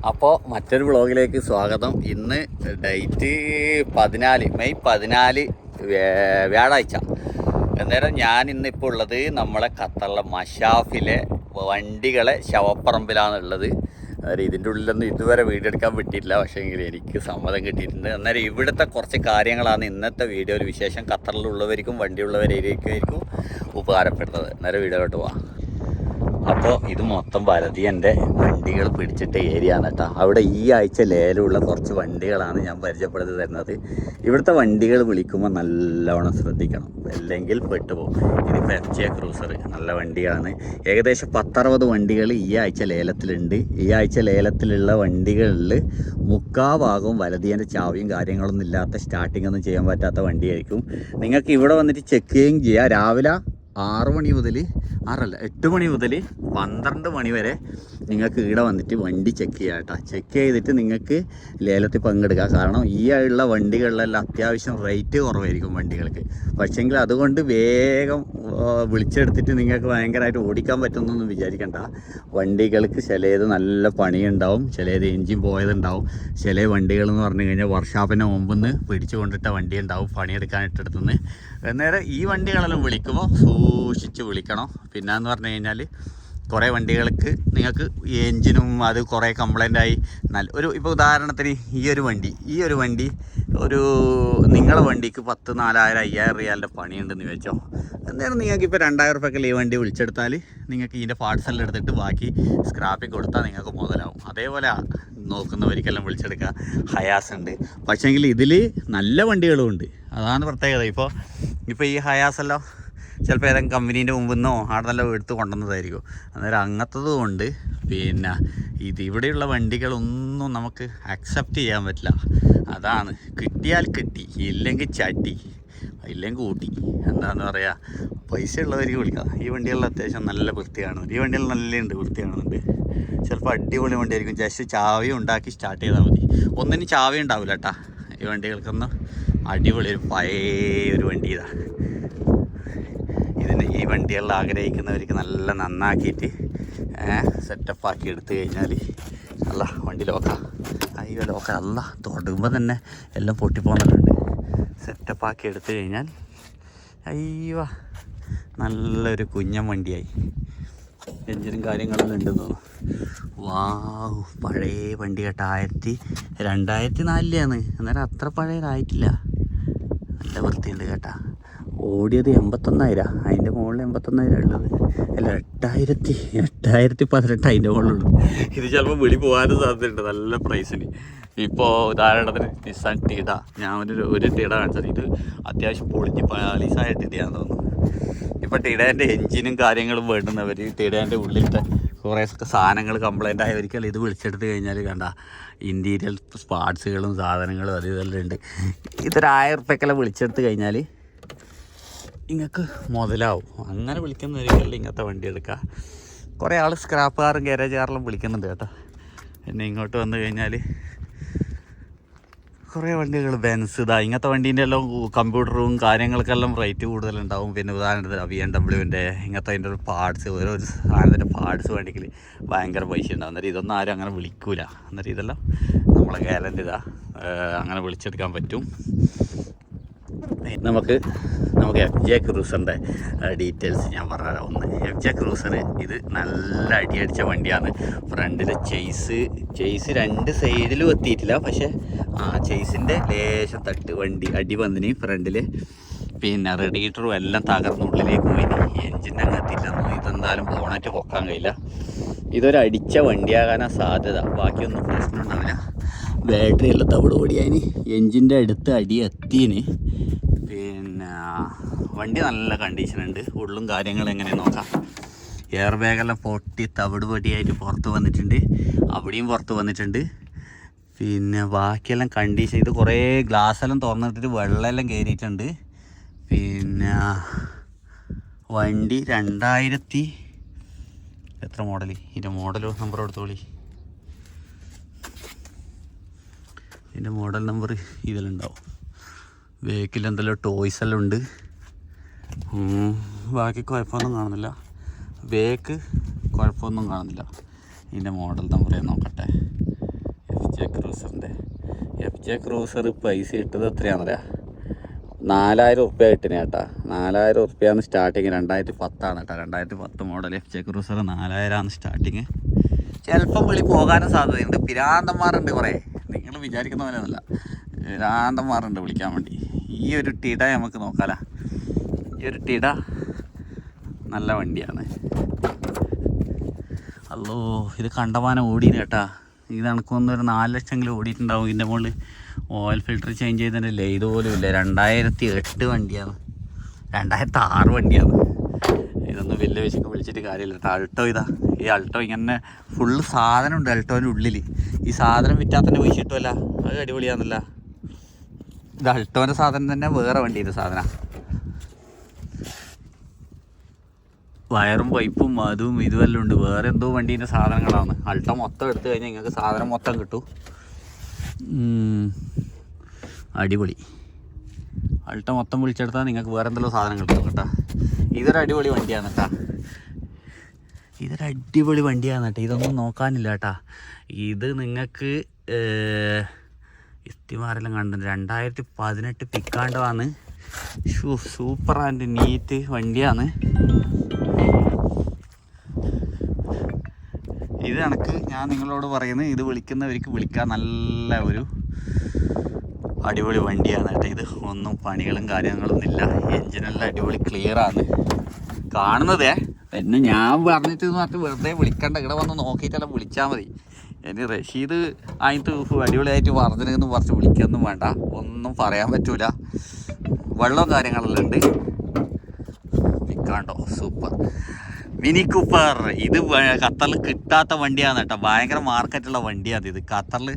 അപ്പോൾ മറ്റൊരു വ്ളോഗിലേക്ക് സ്വാഗതം. ഇന്ന് ഡേറ്റ് 14 മെയ് 14 വ്യാഴാഴ്ച. അന്നേരം ഞാൻ ഇന്നിപ്പോൾ ഉള്ളത് നമ്മളെ ഖത്തറിലെ മഷാഫിലെ വണ്ടികളെ ശവപ്പറമ്പിലാണുള്ളത്. അന്നേരം ഇതിൻ്റെ ഉള്ളിലൊന്നും ഇതുവരെ വീഡിയോ എടുക്കാൻ പറ്റിയിട്ടില്ല, പക്ഷേ എങ്കിൽ എനിക്ക് സമ്മതം കിട്ടിയിട്ടുണ്ട്. അന്നേരം ഇവിടുത്തെ കുറച്ച് കാര്യങ്ങളാണ് ഇന്നത്തെ വീഡിയോയിൽ വിശേഷം. ഖത്തറിലുള്ളവർക്കും വണ്ടിയുള്ളവരായിരിക്കും ഉപകാരപ്പെടുന്നത്. അന്നേരം വീഡിയോയിലോട്ട് പോവാം. അപ്പോൾ ഇത് മൊത്തം എൻ്റെ വണ്ടികൾ പിടിച്ചിട്ട ഏരിയ ആണ് കേട്ടോ. അവിടെ ഈ ആഴ്ച ലേലമുള്ള കുറച്ച് വണ്ടികളാണ് ഞാൻ പരിചയപ്പെടുത്തി തരുന്നത്. ഇവിടുത്തെ വണ്ടികൾ വിളിക്കുമ്പോൾ നല്ലവണ്ണം ശ്രദ്ധിക്കണം, അല്ലെങ്കിൽ പെട്ടുപോകും. ഇതിപ്പോൾ FJ ക്രൂസർ നല്ല വണ്ടിയാണ്. ഏകദേശം 10-60 വണ്ടികൾ ഈ ആഴ്ച ലേലത്തിലുണ്ട്. ഈ ആഴ്ച ലേലത്തിലുള്ള വണ്ടികളിൽ മുക്കാഭാഗവും വലതിയൻ്റെ ചാവിയും കാര്യങ്ങളൊന്നും ഇല്ലാത്ത, സ്റ്റാർട്ടിംഗ് ഒന്നും ചെയ്യാൻ പറ്റാത്ത വണ്ടിയായിരിക്കും. നിങ്ങൾക്ക് ഇവിടെ വന്നിട്ട് ചെക്ക് ചെയ്യുകയും ചെയ്യാം. രാവിലെ 8 മണി മുതൽ 12 മണി വരെ നിങ്ങൾക്ക് ഇവിടെ വന്നിട്ട് വണ്ടി ചെക്ക് ചെയ്യാം കേട്ടോ. ചെക്ക് ചെയ്തിട്ട് നിങ്ങൾക്ക് ലേലത്തിൽ പങ്കെടുക്കാം. കാരണം ഈ ഉള്ള വണ്ടികളിലെല്ലാം അത്യാവശ്യം റേറ്റ് കുറവായിരിക്കും വണ്ടികൾക്ക്. പക്ഷേങ്കിൽ അതുകൊണ്ട് വേഗം വിളിച്ചെടുത്തിട്ട് നിങ്ങൾക്ക് ഭയങ്കരമായിട്ട് ഓടിക്കാൻ പറ്റുമെന്നൊന്നും വിചാരിക്കണ്ട. വണ്ടികൾക്ക് ചിലത് നല്ല പണിയുണ്ടാവും, ചിലത് എൻജിൻ പോയതുണ്ടാവും. ചില വണ്ടികൾ എന്ന് പറഞ്ഞു കഴിഞ്ഞാൽ വർക്ക്ഷോപ്പിൻ്റെ മുമ്പിൽ നിന്ന് പിടിച്ചു കൊണ്ടിട്ട വണ്ടി ഉണ്ടാവും പണിയെടുക്കാനിട്ടെടുത്തുനിന്ന്. അന്നേരം ഈ വണ്ടികളെല്ലാം വിളിക്കുമ്പോൾ സൂക്ഷിച്ച് വിളിക്കണം. പിന്നെയെന്ന് പറഞ്ഞു കഴിഞ്ഞാൽ കുറേ വണ്ടികൾക്ക് നിങ്ങൾക്ക് എൻജിനും അത് കുറേ കംപ്ലൈൻ്റായി ഇപ്പോൾ ഉദാഹരണത്തിന് ഈ ഒരു വണ്ടി നിങ്ങളെ വണ്ടിക്ക് 10, 4,000, 5,000 റിയാലിൻ്റെ പണിയുണ്ടെന്ന് വെച്ചോ. എന്തായാലും നിങ്ങൾക്ക് ഇപ്പോൾ 2,000 റുപ്യക്കല്ലേ ഈ വണ്ടി വിളിച്ചെടുത്താൽ നിങ്ങൾക്ക് ഇതിൻ്റെ പാർട്സെല്ലാം എടുത്തിട്ട് ബാക്കി സ്ക്രാപ്പിൽ കൊടുത്താൽ നിങ്ങൾക്ക് മുതലാവും. അതേപോലെ നോക്കുന്നവർക്കെല്ലാം വിളിച്ചെടുക്കുക. ഹയാസ് ഉണ്ട്, പക്ഷേങ്കിൽ ഇതിൽ നല്ല വണ്ടികളും ഉണ്ട്. അതാണ് പ്രത്യേകത. ഇപ്പോൾ ഈ ഹയാസെല്ലാം ചിലപ്പോൾ ഏതെങ്കിലും കമ്പനീൻ്റെ മുമ്പിൽ നിന്നോ അവിടെ നല്ല എടുത്ത് കൊണ്ടുവന്നതായിരിക്കും. അന്നേരം അങ്ങനത്തതും ഉണ്ട്. പിന്നെ ഇവിടെയുള്ള വണ്ടികളൊന്നും നമുക്ക് അക്സെപ്റ്റ് ചെയ്യാൻ പറ്റില്ല. അതാണ്, കിട്ടിയാൽ കിട്ടി, ഇല്ലെങ്കിൽ ചട്ടി, ഇല്ലെങ്കിൽ ഊട്ടി. എന്താണെന്ന് പറയുക, പൈസ ഉള്ളവർക്ക് വിളിക്കാം. ഈ വണ്ടികളിൽ അത്യാവശ്യം നല്ല വൃത്തിയാണ്. ഈ വണ്ടികൾ നല്ലുണ്ട്, വൃത്തിയാണുണ്ട്. ചിലപ്പോൾ അടിപൊളി വണ്ടിയായിരിക്കും. ജസ്റ്റ് ചാവി ഉണ്ടാക്കി സ്റ്റാർട്ട് ചെയ്താൽ മതി. ഒന്നിനും ചാവി ഉണ്ടാവില്ല കേട്ടോ ഈ വണ്ടികൾക്കൊന്നും. അടിപൊളി ഒരു വണ്ടി ഇതാണ്. ഈ വണ്ടികളിൽ ആഗ്രഹിക്കുന്നവർക്ക് നല്ല നന്നാക്കിയിട്ട് സെറ്റപ്പാക്കി എടുത്തു കഴിഞ്ഞാൽ അല്ല വണ്ടി ലോക്ക അല്ല തൊടുമ്പോൾ തന്നെ എല്ലാം പൊട്ടിപ്പോന്നിട്ടുണ്ട്. സെറ്റപ്പാക്കി എടുത്തു കഴിഞ്ഞാൽ അയ്യോ നല്ലൊരു കുഞ്ഞൻ വണ്ടിയായി. എഞ്ചിനും കാര്യങ്ങളെല്ലാം ഉണ്ടെന്ന് തോന്നുന്നു. വാവ്, പഴയ വണ്ടി കേട്ടോ. 2004 അന്നേരം അത്ര പഴയതായിട്ടില്ല. നല്ല വൃത്തിയുണ്ട് കേട്ടോ. ഓടിയത് 81,000, അതിൻ്റെ മുകളിൽ 81,000 ഉള്ളത്. അല്ല 8,018 അതിൻ്റെ മുകളിലുള്ളത്. ഇത് ചിലപ്പോൾ വിളി പോകാനും സാധ്യതയുണ്ട് നല്ല പ്രൈസിന്. ഇപ്പോൾ ഉദാഹരണത്തിന് നിസാൻ ടീഡ, ഞാൻ ഒരു ടീഡ കാണിച്ചത്. ഇത് അത്യാവശ്യം പൊളിഞ്ഞ് പാലീസായിട്ട് ഇടിയാന്ന് തോന്നുന്നു. ഇപ്പോൾ ടീഡേൻ്റെ എൻജിനും കാര്യങ്ങളും വേണ്ടുന്നവർ, ടീഡേൻ്റെ ഉള്ളിലത്തെ കുറേ സാധനങ്ങൾ കംപ്ലൈൻ്റ് ആയവർക്കെല്ലാം ഇത് വിളിച്ചെടുത്ത് കഴിഞ്ഞാൽ കണ്ട ഇൻറ്റീരിയൽ പാർട്സുകളും സാധനങ്ങളും അത് ഇതെല്ലാം ഉണ്ട്. ഇതൊരു 1,000 റുപ്യക്കെല്ലാം വിളിച്ചെടുത്ത് കഴിഞ്ഞാൽ നിങ്ങൾക്ക് മുതലാവും. അങ്ങനെ വിളിക്കുന്നവരിക്കല്ല ഇങ്ങനത്തെ വണ്ടി എടുക്കുക. കുറേ ആൾ സ്ക്രാപ്പുകാരും ഗാരേജുകാരെല്ലാം വിളിക്കുന്നുണ്ട് കേട്ടോ. പിന്നെ ഇങ്ങോട്ട് വന്നു കഴിഞ്ഞാൽ കുറേ വണ്ടികൾ ബെൻസ് ഇങ്ങനത്തെ വണ്ടീൻ്റെ എല്ലാം കമ്പ്യൂട്ടറും കാര്യങ്ങൾക്കെല്ലാം റേറ്റ് കൂടുതലുണ്ടാവും. പിന്നെ ഉദാഹരണത്തിന് BMW ഇങ്ങനത്തെ അതിൻ്റെ ഒരു പാർട്സ്, ഓരോ സാധനത്തിൻ്റെ പാർട്സ് വേണ്ടിയെങ്കിൽ ഭയങ്കര പൈസ ഉണ്ടാവും. അന്നേരം ഇതൊന്നും ആരും അങ്ങനെ വിളിക്കൂല. അന്നേരം ഇതെല്ലാം നമ്മളെ ഗ്യാരൻ്റി അങ്ങനെ വിളിച്ചെടുക്കാൻ പറ്റും. നമുക്ക് FJ ക്രൂസറിൻ്റെ ഡീറ്റെയിൽസ് ഞാൻ പറഞ്ഞുതരാം. FJ ക്രൂസർ ഇത് നല്ല അടിയടിച്ച വണ്ടിയാണ്. ഫ്രണ്ടിലെ ചേസ് 2 സൈഡിലും എത്തിയിട്ടില്ല, പക്ഷേ ആ ചേസിൻ്റെ ലേശം വണ്ടി അടി വന്നിന് ഫ്രണ്ടിൽ. പിന്നെ റേഡിയേറ്ററും എല്ലാം തകർന്നുള്ളിലേക്ക് പോയി. എൻജിൻ്റെ അങ്ങ് എത്തിയില്ലെന്നു. ഇതെന്തായാലും ബോണറ്റ് പൊക്കാൻ കഴിയില്ല. ഇതൊരു അടിച്ച വണ്ടിയാകാനാണ് സാധ്യത. ബാക്കിയൊന്നും പ്രശ്നം ഉണ്ടാവില്ല. ബാറ്ററി എല്ലാം തവിട് പൊടിയായിന്. എൻജിൻ്റെ അടുത്ത് അടി എത്തിന്. പിന്നെ വണ്ടി നല്ല കണ്ടീഷനുണ്ട്. ഉള്ളും കാര്യങ്ങളും എങ്ങനെയാണ് നോക്കാം. എയർ ബാഗെല്ലാം പൊട്ടി തവിട് പൊടിയായിട്ട് പുറത്ത് വന്നിട്ടുണ്ട്. അവിടെയും പുറത്ത് വന്നിട്ടുണ്ട്. പിന്നെ ബാക്കിയെല്ലാം കണ്ടീഷൻ. ഇത് കുറേ ഗ്ലാസ്സെല്ലാം തുറന്നിട്ടിട്ട് വെള്ളമെല്ലാം കയറിയിട്ടുണ്ട്. പിന്നെ വണ്ടി 2000 എത്ര മോഡൽ, ഇതിൻ്റെ മോഡൽ നമ്പർ എടുത്തോളി. ഇതിൻ്റെ മോഡൽ നമ്പർ ഇതിലുണ്ടാവും. ബേക്കിൽ എന്തെല്ലാം ടോയ്സ് എല്ലാം ഉണ്ട്. ബാക്കി കുഴപ്പമൊന്നും കാണുന്നില്ല. ബേക്ക് കുഴപ്പമൊന്നും കാണുന്നില്ല. ഇതിൻ്റെ മോഡൽ നമ്പർ നോക്കട്ടെ. ക്രൂസറിൻ്റെ ക്രൂസർ പൈസ ഇട്ടത് എത്രയാണെന്നറിയാം? 4000 ഉറുപ്പ്യ കിട്ടിനെ കേട്ടാ. 4000 ഉറുപ്പ്യാണ് സ്റ്റാർട്ടിങ്. 2010 കേട്ടോ. 2010 മോഡൽ ക്രൂസർ 4000 സ്റ്റാർട്ടിങ്. ചിലപ്പം വിളി പോകാനും സാധ്യതയുണ്ട്. പിരാന്തന്മാരുണ്ട് കുറേ. നിങ്ങൾ വിചാരിക്കുന്ന പോലെ ഒന്നുമല്ല, പിരാന്തന്മാരുണ്ട് വിളിക്കാൻ വേണ്ടി. ഈ ഒരു ടിട നമുക്ക് നോക്കാലോ. ഈ ഒരു ടിട നല്ല വണ്ടിയാണ്. അല്ലോ, ഇത് കണ്ടമാനം ഓടീന് കേട്ടാ. ഇത് കണക്കൊന്നൊരു 4 ലക്ഷമെങ്കിലും ഓടിയിട്ടുണ്ടാവും. ഇതിൻ്റെ മുകളിൽ ഓയിൽ ഫിൽറ്റർ ചേഞ്ച് ചെയ്തതിൻ്റെ ഇതുപോലും ഇല്ല. 2008 വണ്ടിയാണ്, 2006 വണ്ടിയാണ്. ഇതൊന്നും വലിയ വിശക്ക് വിളിച്ചിട്ട് കാര്യമില്ല കേട്ടോ. അൾട്ടോ ഇതാ, ഈ അൾട്ടോ ഇങ്ങനെ ഫുള്ള് സാധനമുണ്ട് അൾട്ടോൻ്റെ ഉള്ളിൽ. ഈ സാധനം വിറ്റാൽ തന്നെ പൈസ കിട്ടുമല്ല, അത് അടിപൊളിയാണെന്നല്ല. ഇത് അൾട്ടോൻ്റെ സാധനം തന്നെ, വേറെ വണ്ടിയുടെ സാധനം. വയറും പൈപ്പും അതും ഇതുമെല്ലാം ഉണ്ട്. വേറെ എന്തോ വണ്ടീൻ്റെ സാധനങ്ങളാണ്. അൾട്ടോ മൊത്തം എടുത്തു കഴിഞ്ഞാൽ നിങ്ങൾക്ക് സാധനം മൊത്തം കിട്ടും. അടിപൊളി. അൾട്ടോ മൊത്തം വിളിച്ചെടുത്താൽ നിങ്ങൾക്ക് വേറെ എന്തെല്ലോ സാധനം കിട്ടും കേട്ടോ. ഇതൊരു അടിപൊളി വണ്ടിയാണ് കേട്ടോ. ഇതൊരു അടിപൊളി വണ്ടിയാണ് കേട്ടോ. ഇതൊന്നും നോക്കാനില്ല കേട്ടോ. ഇത് നിങ്ങൾക്ക് ഇസ്തിമാരെല്ലാം കണ്ടത് 2018 പിക്കാണ്ടതാണ്. സൂപ്പർ ആൻഡ് നീറ്റ് വണ്ടിയാണ്. ഇത് കണക്ക് ഞാൻ നിങ്ങളോട് പറയുന്നത്, ഇത് വിളിക്കുന്നവർക്ക് വിളിക്കാൻ നല്ല ഒരു അടിപൊളി വണ്ടിയാണ് കേട്ടോ. ഇത് ഒന്നും പണികളും കാര്യങ്ങളൊന്നും ഇല്ല. എൻജിനെല്ലാം അടിപൊളി ക്ലിയറാണ് കാണുന്നതേ. പിന്നെ ഞാൻ പറഞ്ഞിട്ട് വെറുതെ വിളിക്കണ്ട, ഇവിടെ വന്ന് നോക്കിയിട്ടെല്ലാം വിളിച്ചാൽ മതി. ഇനി റഷീദ് അതിന് അടിപൊളിയായിട്ട് പറഞ്ഞതെന്ന് പറഞ്ഞ് വിളിക്കൊന്നും വേണ്ട, ഒന്നും പറയാൻ പറ്റൂല. വെള്ളവും കാര്യങ്ങളെല്ലാം ഉണ്ട്. പിക്കാണ്ടോ സൂപ്പർ മിനി കൂപ്പർ. ഇത് ഖത്തറിൽ കിട്ടാത്ത വണ്ടിയാണ് കേട്ടോ. ഭയങ്കര മാർക്കറ്റുള്ള വണ്ടിയാണ് ഇത്. ഖത്തറിൽ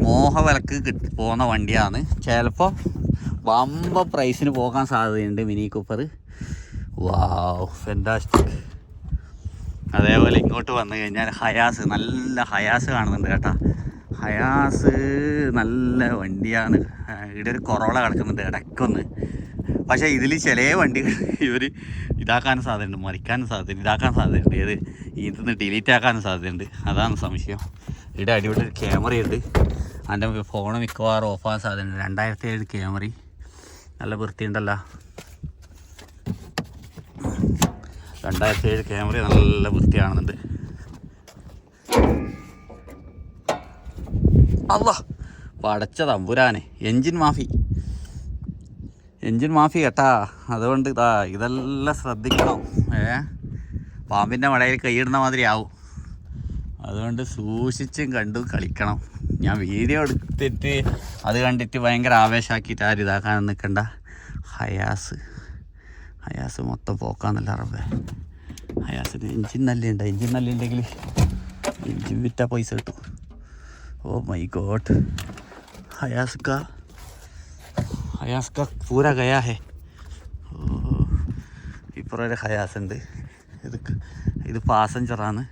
മോഹവിലക്ക് പോകുന്ന വണ്ടിയാണ്. ചിലപ്പോൾ വമ്പ പ്രൈസിന് പോകാൻ സാധ്യതയുണ്ട് മിനി കൂപ്പർ. വാവ്, ഫെന്റാസ്റ്റിക്. അതേപോലെ ഇങ്ങോട്ട് വന്നു കഴിഞ്ഞാൽ ഹയാസ്, നല്ല ഹയാസ് കാണുന്നുണ്ട് കേട്ടോ. ഹയാസ് നല്ല വണ്ടിയാണ്. ഇവിടെ ഒരു കൊറോള കിടക്കുന്നുണ്ട് ഇടയ്ക്കൊന്ന്. പക്ഷേ ഇതിൽ ചില വണ്ടികൾ ഇവർ ഇതാക്കാനും സാധ്യതയുണ്ട്, മറിക്കാനും സാധ്യതയുണ്ട്, ഇതാക്കാൻ സാധ്യതയുണ്ട്. ഏത് ഇതിന്ന് ഡിലീറ്റ് ആക്കാനും സാധ്യതയുണ്ട്. അതാണ് സംശയം. ഇവിടെ അടിപൊളി ഒരു ക്യാമറയുണ്ട്. എൻ്റെ ഫോണ് മിക്കവാറും ഓഫാകാൻ സാധ്യതയുണ്ട്. 2007 ക്യാമറ നല്ല വൃത്തിയുണ്ടല്ലോ. 2007 ക്യാമറ നല്ല വൃത്തിയാണെന്നുണ്ട്. അല്ലാ, പടച്ച തമ്പുരാനെ, എൻജിൻ മാഫി കേട്ടാ. അതുകൊണ്ട് ഇതെല്ലാം ശ്രദ്ധിക്കണം. പാമ്പിൻ്റെ മടയിൽ കൈയിടുന്ന മാതിരി ആവും. അതുകൊണ്ട് സൂക്ഷിച്ചും കണ്ടും കളിക്കണം. ഞാൻ വീഡിയോ എടുത്തിട്ട് അത് കണ്ടിട്ട് ഭയങ്കര ആവേശമാക്കിയിട്ട് ആരും ഇതാക്കാനും നിൽക്കണ്ട. ഹയാസ് മൊത്തം പോക്കാന്നല്ല റബ്ബേ. ഹയാസിന് എൻജിൻ നല്ലുണ്ട്. എൻജിൻ നല്ലുണ്ടെങ്കിൽ എൻജിൻ വിറ്റാൽ പൈസ കിട്ടും. ഓ മൈ ഗോഡ്, ഹയാസ് का पूरा गया है. ഇപ്പോൾ ഒരു ഹയാസ് ഉണ്ട്. ഇത് പാസഞ്ചറാണ്.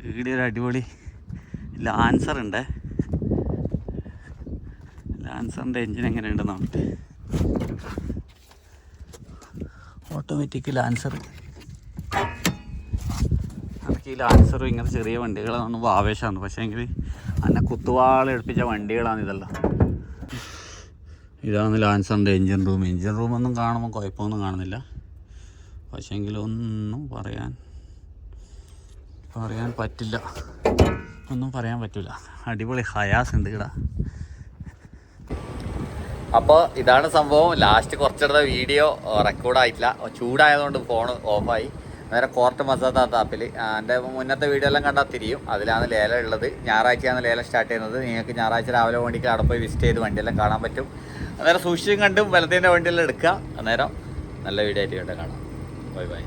ഇവിടെ ഒരു അടിപൊളി ലാൻസർ ഉണ്ട്. ലാൻസറിൻ്റെ എൻജിൻ എങ്ങനെയുണ്ടെന്ന് നോക്കട്ടെ. Automatic Lancer. അതൊക്കെ ഈ ലാൻസറും ഇങ്ങനത്തെ ചെറിയ വണ്ടികളാണ് ആവേശമാണ്. പക്ഷേ എങ്കിൽ അന്നെ കുത്തുവാളെടുപ്പിച്ച വണ്ടികളാണ് ഇതെല്ലാം. ഇതാണ് ലാൻസറിൻ്റെ എൻജിൻ റൂമൊന്നും കാണുമ്പോൾ കുഴപ്പമൊന്നും കാണുന്നില്ല. പക്ഷേ എങ്കിലൊന്നും പറയാൻ പറ്റില്ല, ഒന്നും പറയാൻ പറ്റില്ല. അടിപൊളി ഹയാസ് ഉണ്ട് ഇവിടെ. അപ്പോൾ ഇതാണ് സംഭവം. ലാസ്റ്റ് കുറച്ചെടുത്ത വീഡിയോ റെക്കോർഡായിട്ടില്ല, ചൂടായതുകൊണ്ട് ഫോൺ ഓഫായി. നേരെ കോർട്ട് മസാദ് ആപ്പിൽ എൻ്റെ മുന്നത്തെ വീഡിയോ എല്ലാം കണ്ടാൽ തിരിയും. അതിലാണ് ലേലം ഉള്ളത്. ഞായറാഴ്ചയാണ് ലേലം സ്റ്റാർട്ട് ചെയ്യുന്നത്. നിങ്ങൾക്ക് ഞായറാഴ്ച രാവിലെ വേണ്ടിക്ക് അവിടെ പോയി വിസിറ്റ് ചെയ്ത് വണ്ടിയെല്ലാം കാണാൻ പറ്റും. അന്നേരം സൂക്ഷിച്ചും കണ്ടും വലത്തേൻ്റെ വണ്ടിയെല്ലാം എടുക്കുക. അന്നേരം നല്ല വീഡിയോ ആയിട്ട് കണ്ട് കാണാം. Bye bye.